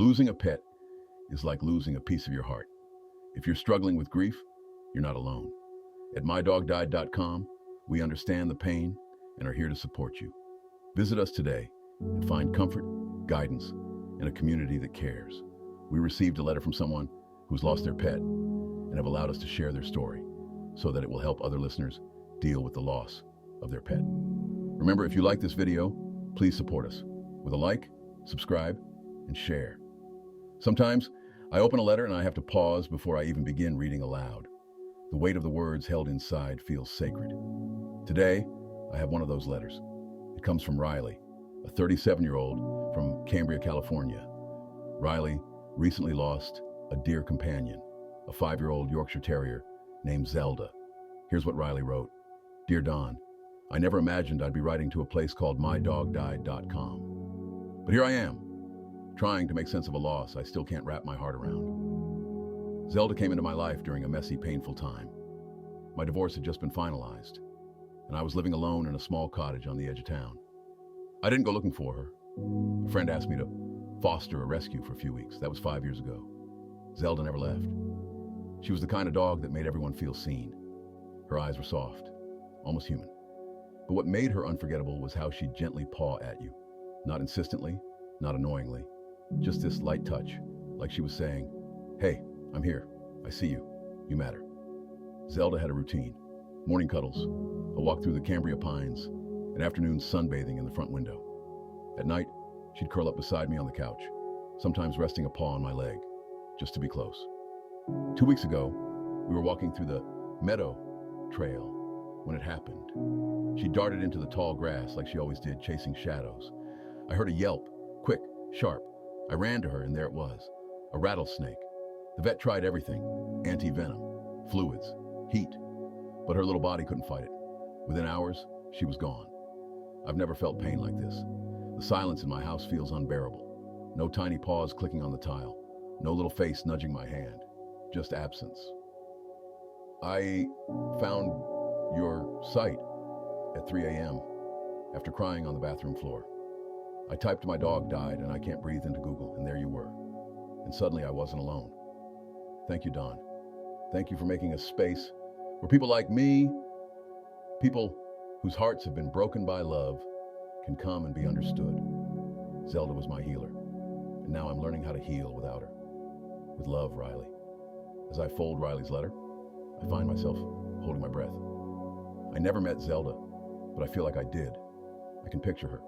Losing a pet is like losing a piece of your heart. If you're struggling with grief, you're not alone. At MyDogDied.com, we understand the pain and are here to support you. Visit us today and find comfort, guidance, and a community that cares. We received a letter from someone who's lost their pet and have allowed us to share their story so that it will help other listeners deal with the loss of their pet. Remember, if you like this video, please support us with a like, subscribe, and share. Sometimes I open a letter and I have to pause before I even begin reading aloud. The weight of the words held inside feels sacred. Today, I have one of those letters. It comes from Riley, a 37-year-old from Cambria, California. Riley recently lost a dear companion, a 5-year-old Yorkshire Terrier named Zelda. Here's what Riley wrote. Dear Don, I never imagined I'd be writing to a place called MyDogDied.com. But here I am, trying to make sense of a loss I still can't wrap my heart around. Zelda came into my life during a messy, painful time. My divorce had just been finalized, and I was living alone in a small cottage on the edge of town. I didn't go looking for her. A friend asked me to foster a rescue for a few weeks. That was 5 years ago. Zelda never left. She was the kind of dog that made everyone feel seen. Her eyes were soft, almost human. But what made her unforgettable was how she'd gently paw at you. Not insistently, not annoyingly, just this light touch, like she was saying, hey, I'm here, I see you, you matter. Zelda had a routine, morning cuddles, a walk through the Cambria pines, and afternoon sunbathing in the front window. At night, she'd curl up beside me on the couch, sometimes resting a paw on my leg, just to be close. 2 weeks ago, we were walking through the meadow trail when it happened. She darted into the tall grass like she always did, chasing shadows. I heard a yelp, quick, sharp. I ran to her, and there it was, a rattlesnake. The vet tried everything, anti-venom, fluids, heat, but her little body couldn't fight it. Within hours, she was gone. I've never felt pain like this. The silence in my house feels unbearable. No tiny paws clicking on the tile, no little face nudging my hand, just absence. I found your site at 3 a.m. after crying on the bathroom floor. I typed "my dog died" and "I can't breathe" into Google, and there you were. And suddenly I wasn't alone. Thank you, Don. Thank you for making a space where people like me, people whose hearts have been broken by love, can come and be understood. Zelda was my healer, and now I'm learning how to heal without her. With love, Riley. As I fold Riley's letter, I find myself holding my breath. I never met Zelda, but I feel like I did. I can picture her,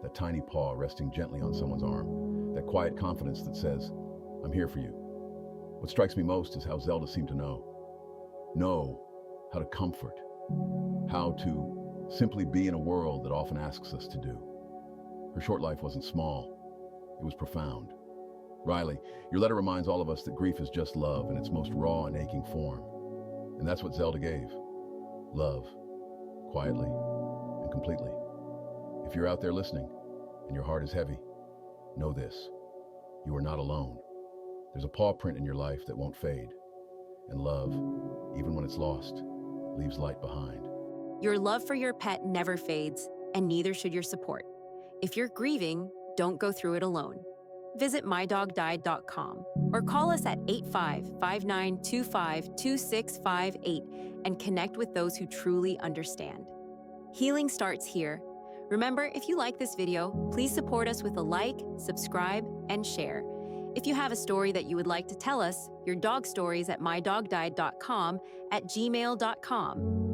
that tiny paw resting gently on someone's arm, that quiet confidence that says, I'm here for you. What strikes me most is how Zelda seemed to know how to comfort, how to simply be in a world that often asks us to do. Her short life wasn't small, it was profound. Riley, your letter reminds all of us that grief is just love in its most raw and aching form. And that's what Zelda gave. Love, quietly and completely. If you're out there listening and your heart is heavy, know this, you are not alone. There's a paw print in your life that won't fade. And love, even when it's lost, leaves light behind. Your love for your pet never fades, and neither should your support. If you're grieving, don't go through it alone. Visit MyDogDied.com or call us at 85-5925-2658 and connect with those who truly understand. Healing starts here. Remember, if you like this video, please support us with a like, subscribe, and share. If you have a story that you would like to tell us, your dog stories at MyDogDied.com at gmail.com.